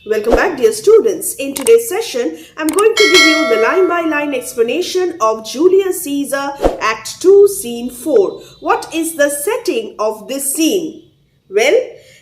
Welcome back, dear students. In today's session, I'm going to give you the line-by-line explanation of Julius Caesar Act 2, Scene 4. What is the setting of this scene? Well,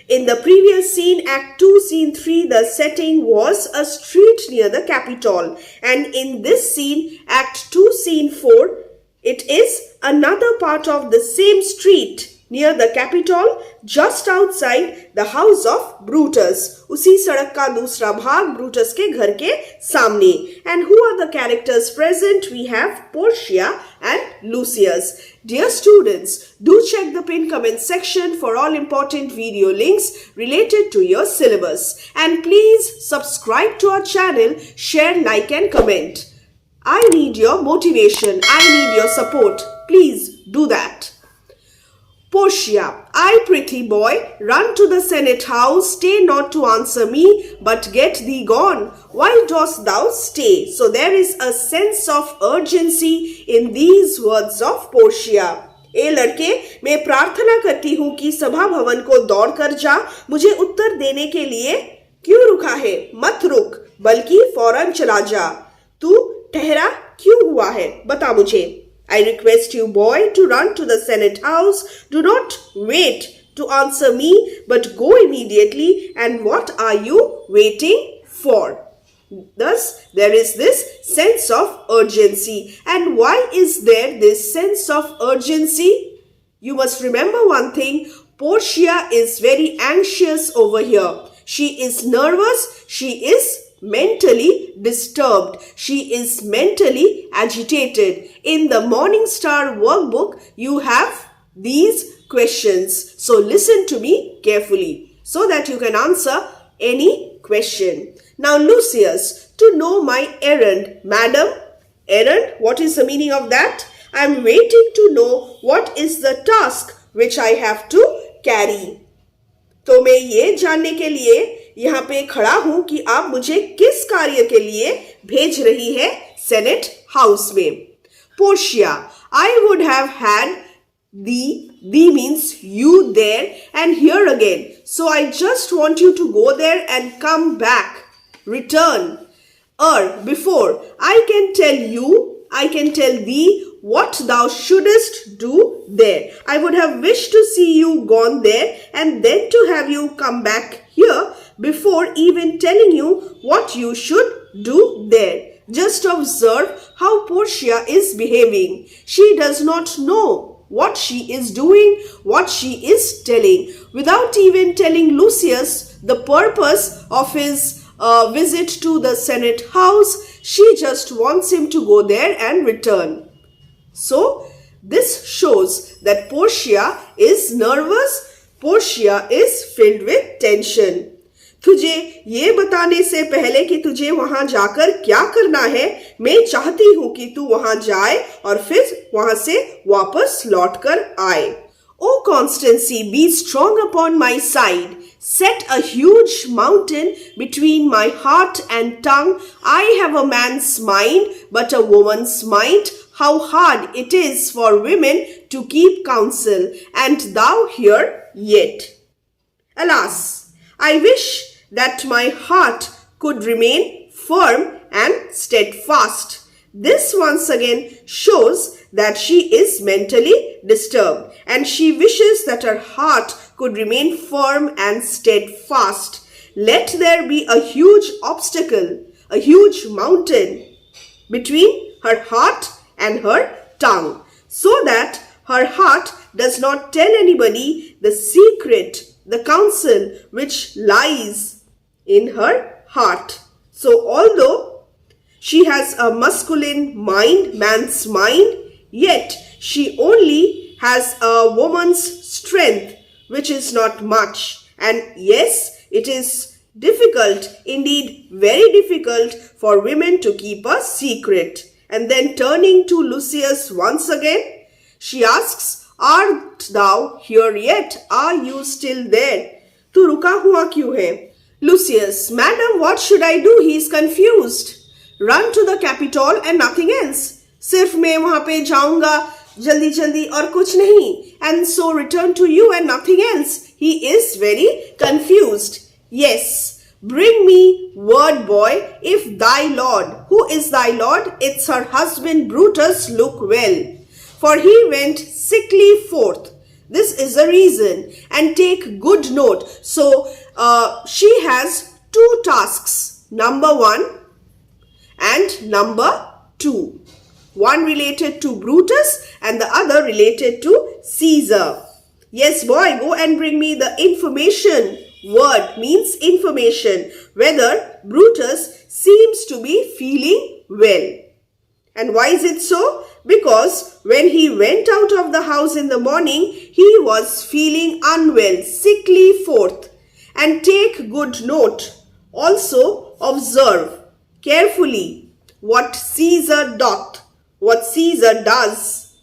in the previous scene, Act 2, Scene 3, the setting was a street near the Capitol. And in this scene, Act 2, Scene 4, it is another part of the same street near the Capitol, just outside the house of Brutus. उसी सड़क का दूसरा भाग Brutus के घर के सामने. And who are the characters present? We have Portia and Lucius. Dear students, do check the pinned comment section for all important video links related to your syllabus. And please subscribe to our channel, share, like and comment. I need your motivation. I need your support. Please do that. Portia, I, pretty boy, run to the Senate house, stay not to answer me, but get thee gone. Why dost thou stay? So there is a sense of urgency in these words of Portia. ए लड़के, मैं प्रार्थना करती हूँ कि सभा भवन को दौड़ कर जा. मुझे उत्तर देने के लिए क्यों रुका है? मत रुक, बल्कि फौरन चला जा. तू ठहरा क्यों हुआ है? बता मुझे. I request you, boy, to run to the Senate house. Do not wait to answer me, but go immediately. And what are you waiting for? Thus, there is this sense of urgency. And why is there this sense of urgency? You must remember one thing. Portia is very anxious over here. She is nervous. She is mentally disturbed. She is mentally agitated. In the Morning Star workbook, you have these questions. So listen to me carefully so that you can answer any question. Now, Lucius, to know my errand. Madam, errand, what is the meaning of that? I am waiting to know what is the task which I have to carry. तो मैं ये जानने के लिए यहाँ पे खड़ा हूँ कि आप मुझे किस कार्य के लिए भेज रही है सेनेट हाउस में. Portia, I would have had thee means you there and here again. So I just want you to go there and come back. Return. Before, I can tell thee what thou shouldest do there. I would have wished to see you gone there and then to have you come back here before even telling you what you should do there. Just observe how Portia is behaving. She does not know what she is doing, what she is telling. Without even telling Lucius the purpose of his visit to the Senate house, she just wants him to go there and return. So, this shows that Portia is nervous. Portia is filled with tension. तुझे ये बताने से पहले कि तुझे वहां जाकर क्या करना है, मैं चाहती हूं कि तू वहां जाए और फिर वहां से वापस लौटकर आए. O Constancy, be strong upon my side. Set a huge mountain between my heart and tongue. I have a man's mind, but a woman's mind. How hard it is for women to keep counsel, and thou here yet. Alas, I wish that my heart could remain firm and steadfast. This once again shows that she is mentally disturbed and she wishes that her heart could remain firm and steadfast. Let there be a huge obstacle, a huge mountain between her heart and her tongue, so that her heart does not tell anybody the secret, the counsel which lies in her heart. So although she has a masculine mind, man's mind, yet she only has a woman's strength, which is not much. And yes, it is difficult, indeed very difficult for women to keep a secret. And then turning to Lucius once again, she asks, Art thou here yet? Are you still there? Tu ruka hua kyun hai? Lucius, Madam, what should I do? He is confused. Run to the Capitol and nothing else. Sirf main wahan pe jaunga, jaldi jaldi aur kuch nahi. And so return to you and nothing else. He is very confused. Yes, Bring me word, boy, if thy lord. Who is thy lord? It's her husband Brutus. Look well. For he went sickly forth. This is the reason. And take good note. So, she has two tasks. Number 1 and number 2. One related to Brutus and the other related to Caesar. Yes, boy, go and bring me the information. Word means information. Whether Brutus seems to be feeling well. And why is it so? Because when he went out of the house in the morning, he was feeling unwell, sickly forth. And take good note. Also observe carefully what Caesar doth, what Caesar does,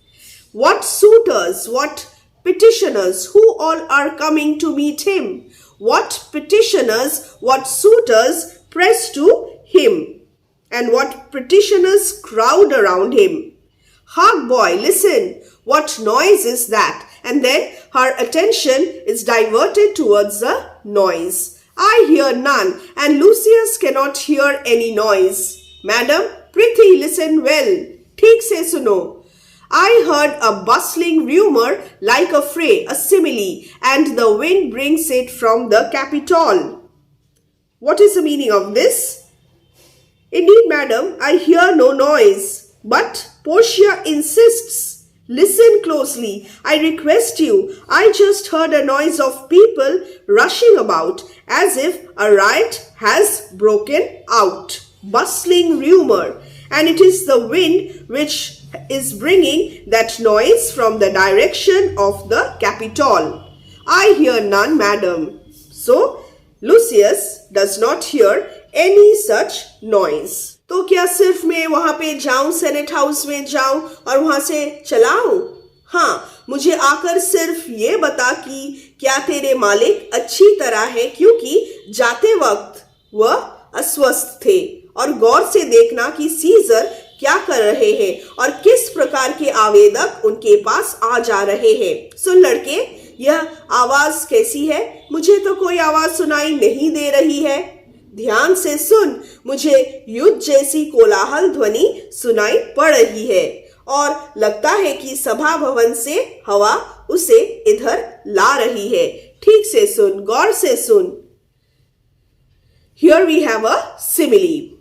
what suitors, what petitioners, who all are coming to meet him, what petitioners, what suitors press to him, and what petitioners crowd around him. Hark, boy, listen, what noise is that? And then her attention is diverted towards the noise. I hear none, and Lucius cannot hear any noise. Madam, prithee listen well. ठीक से सुनो. I heard a bustling rumor like a fray, a simile, and the wind brings it from the Capitol. What is the meaning of this? Indeed, madam, I hear no noise, but Portia insists. Listen closely. I request you. I just heard a noise of people rushing about as if a riot has broken out. Bustling rumor. And it is the wind which is bringing that noise from the direction of the Capitol. I hear none, madam. So, Lucius does not hear any such noise. तो क्या सिर्फ मैं वहां पे जाऊं, senate house में जाऊं और वहां से चलाऊं? हाँ, मुझे आकर सिर्फ ये बता कि क्या तेरे मालिक अच्छी तरह है, क्योंकि जाते वक्त वह अस्वस्थ थे, और गौर से देखना कि सीजर क्या कर रहे हैं और किस प्रकार के आवेदक उनके पास आ जा रहे हैं. सुन लड़के, यह आवाज कैसी है? मुझे तो कोई आवाज सुनाई नहीं दे रही है. ध्यान से सुन, मुझे युद्ध जैसी कोलाहल ध्वनि सुनाई पड़ रही है और लगता है कि सभा भवन से हवा उसे इधर ला रही है. ठीक से सुन, गौर से सुन. Here we have a simile.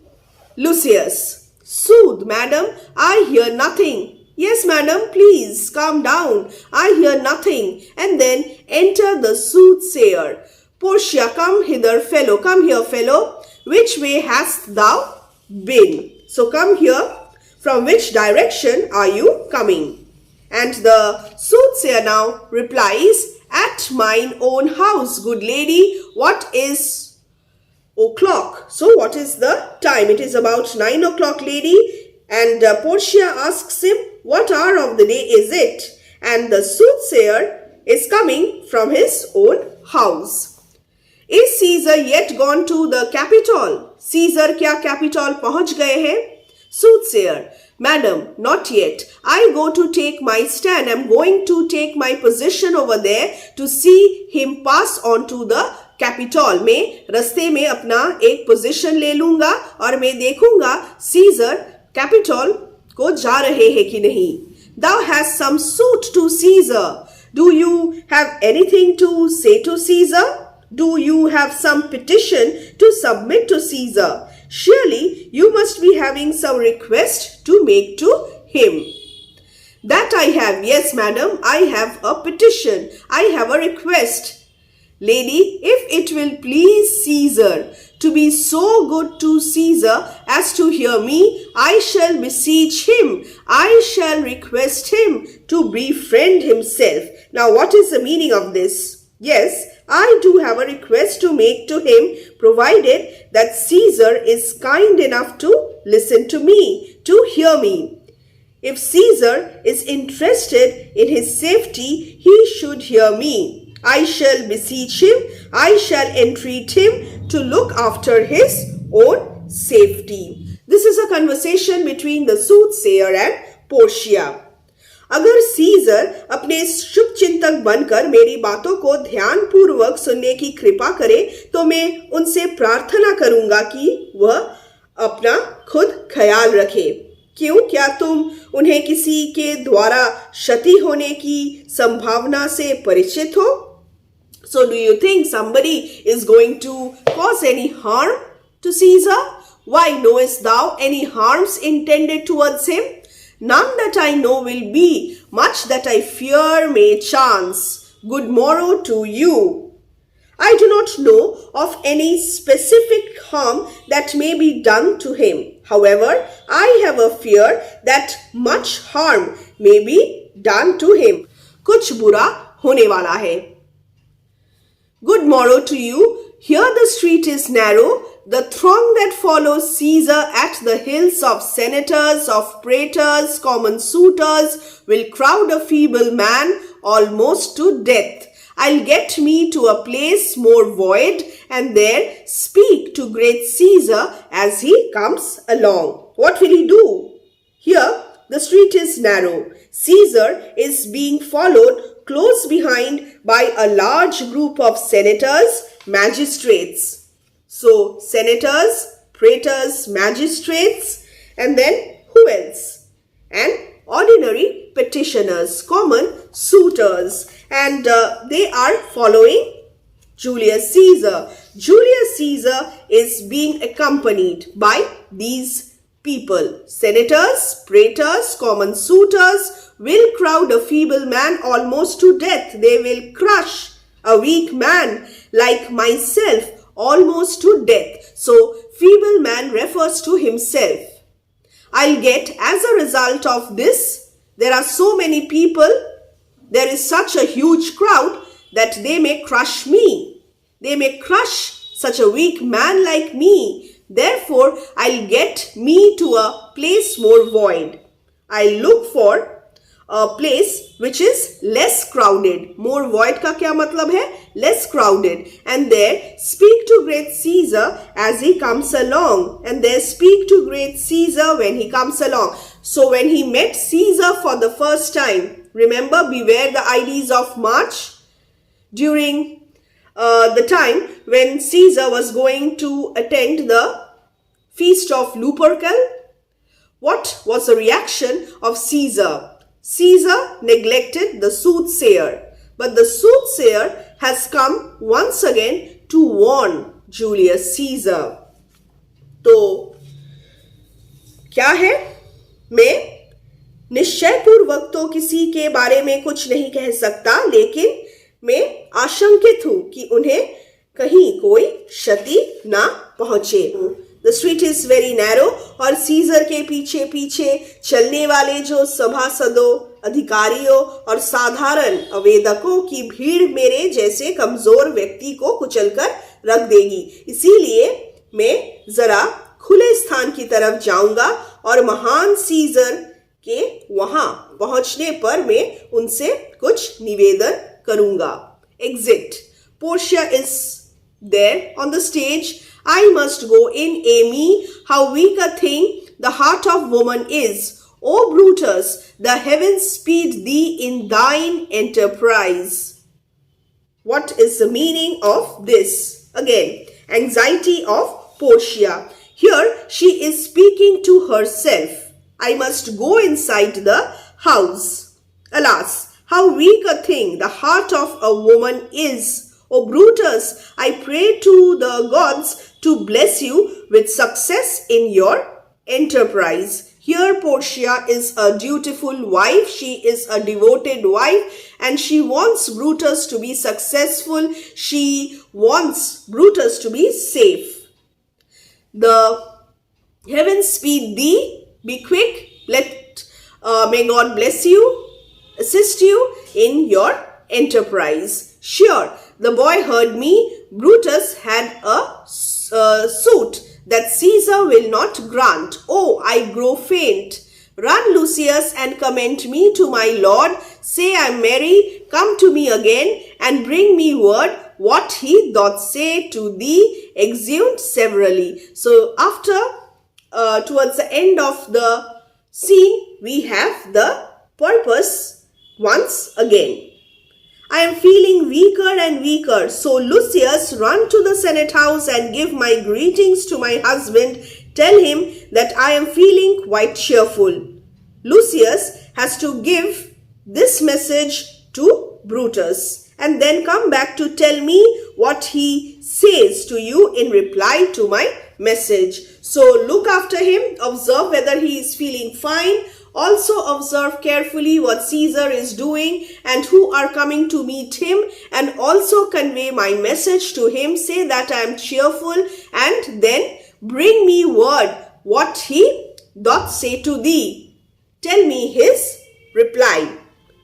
Lucius, soothe, madam, I hear nothing. Yes, madam, please calm down. I hear nothing. And then enter the soothsayer. Portia, come hither, fellow. Come here, fellow. Which way hast thou been? So come here. From which direction are you coming? And the soothsayer now replies, at mine own house, good lady. What is o'clock? So what is the time? It is about 9 o'clock, lady. And Portia asks him, what hour of the day is it? And the soothsayer is coming from his own house. Is Caesar yet gone to the Capitol? Caesar क्या Capitol पहुंच गए हैं? Soothsayer, madam, not yet. I go to take my stand. I am going to take my position over there to see him pass on to the Capitol. मैं रस्ते में अपना एक position ले लूंगा और मैं देखूंगा सीजर कैपिटॉल को जा रहे हैं कि नहीं. Thou hast some suit to Caesar. Do you have anything to say to Caesar? Do you have some petition to submit to Caesar? Surely you must be having some request to make to him. That I have. Yes, madam, I have a petition. I have a request. Lady, if it will please Caesar to be so good to Caesar as to hear me, I shall beseech him. I shall request him to befriend himself. Now, what is the meaning of this? Yes, I do have a request to make to him, provided that Caesar is kind enough to listen to me, to hear me. If Caesar is interested in his safety, he should hear me. I shall beseech him, I shall entreat him to look after his own safety. This is a conversation between the soothsayer and Portia. अगर scissor अपने शुभ चिंतक बनकर मेरी बातों को ध्यानपूर्वक सुनने की कृपा करे तो मैं उनसे प्रार्थना करूंगा कि वह अपना खुद ख्याल रखे। क्यों? क्या तुम उन्हें किसी के द्वारा क्षति होने की संभावना से परिचित हो? So do you think somebody is going to cause any harm to Caesar? Why knowest thou any harms intended towards him? None that I know will be, much that I fear may chance. Good morrow to you. I do not know of any specific harm that may be done to him. However, I have a fear that much harm may be done to him. कुछ बुरा होने वाला है. Good morrow to you. Here the street is narrow. The throng that follows Caesar at the hills of senators, of praetors, common suitors will crowd a feeble man almost to death. I'll get me to a place more void and there speak to great Caesar as he comes along. What will he do? Here the street is narrow. Caesar is being followed close behind by a large group of senators, magistrates. So, senators, praetors, magistrates, and then who else? And ordinary petitioners, common suitors. And they are following Julius Caesar. Julius Caesar is being accompanied by these people. Senators, praetors, common suitors will crowd a feeble man almost to death. They will crush a weak man like myself almost to death. So, feeble man refers to himself. I'll get, as a result of this, there are so many people, there is such a huge crowd that they may crush me. They may crush such a weak man like me. Therefore, I'll get me to a place more void. I'll look for a place which is less crowded. More void का क्या मतलब है? Less crowded. And there speak to great Caesar as he comes along. And there speak to great Caesar when he comes along. So when he met Caesar for the first time, remember, beware the ides of March. During the time when Caesar was going to attend the feast of Lupercal, what was the reaction of Caesar? Caesar neglected the soothsayer, but the soothsayer has come once again to warn Julius Caesar. तो क्या है? मैं निश्चयपूर्वक तो किसी के बारे में कुछ नहीं कह सकता, लेकिन मैं आशंकित हूं कि उन्हें कहीं कोई क्षति ना पहुंचे. The street is very narrow और सीजर के पीछे पीछे चलने वाले जो सभासदों, अधिकारियों और साधारण आवेदकों की भीड़ मेरे जैसे कमजोर व्यक्ति को कुचलकर रख देगी. इसीलिए मैं जरा खुले स्थान की तरफ जाऊंगा और महान सीजर के वहां पहुंचने पर मैं उनसे कुछ निवेदन करूंगा. Exit. Portia is there on the stage. I must go in, Amy. How weak a thing the heart of woman is. O Brutus, the heavens speed thee in thine enterprise. What is the meaning of this? Again, anxiety of Portia. Here she is speaking to herself. I must go inside the house. Alas, how weak a thing the heart of a woman is. O Brutus, I pray to the gods to bless you with success in your enterprise. Here Portia is a dutiful wife. She is a devoted wife and she wants Brutus to be successful. She wants Brutus to be safe. The heavens speed thee. Be quick. May God bless you, assist you in your enterprise. Sure, the boy heard me. Brutus had a suit that Caesar will not grant. Oh, I grow faint. Run, Lucius, and commend me to my lord. Say I am merry. Come to me again, and bring me word what he doth say to thee. Exeunt severally. So after, towards the end of the scene, we have the purpose once again. I am feeling weaker and weaker, so Lucius, run to the Senate House and give my greetings to my husband. Tell him that I am feeling quite cheerful. Lucius has to give this message to Brutus and then come back to tell me what he says to you in reply to my message. So look after him, observe whether he is feeling fine. Also observe carefully what Caesar is doing and who are coming to meet him, and also convey my message to him. Say that I am cheerful, and then bring me word what he doth say to thee. Tell me his reply.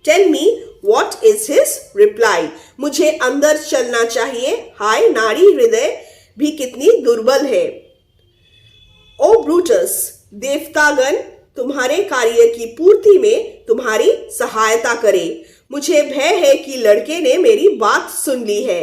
Tell me what is his reply. मुझे अंदर चलना चाहिए. हाय, नारी हृदय भी कितनी दुर्बल है. ओ ब्रूटस, देवतागण तुम्हारे कार्य की पूर्ति में तुम्हारी सहायता करे. मुझे भय है कि लड़के ने मेरी बात सुन ली है.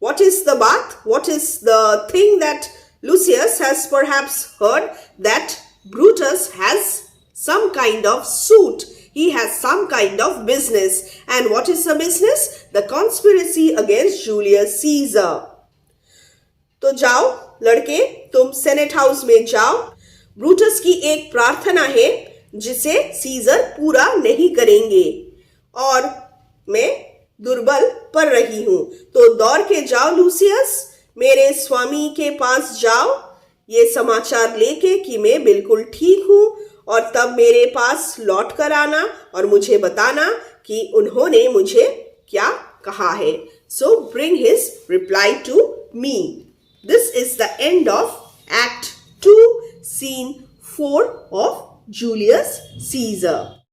What is the बात? What is the thing that Lucius has perhaps heard? That Brutus has some kind of suit. He has some kind of business. And what is the business? The conspiracy against Julius Caesar. तो जाओ लड़के, तुम senate house में जाओ. Brutus की एक प्रार्थना है जिसे सीजर पूरा नहीं करेंगे और मैं दुर्बल पड़ रही हूं. तो दौड़ के जाओ लूसियस, मेरे स्वामी के पास जाओ ये समाचार लेके कि मैं बिल्कुल ठीक हूं, और तब मेरे पास लौट कर आना और मुझे बताना कि उन्होंने मुझे क्या कहा है. So bring his reply to me. This is the end of Act 2, Scene 4 of Julius Caesar.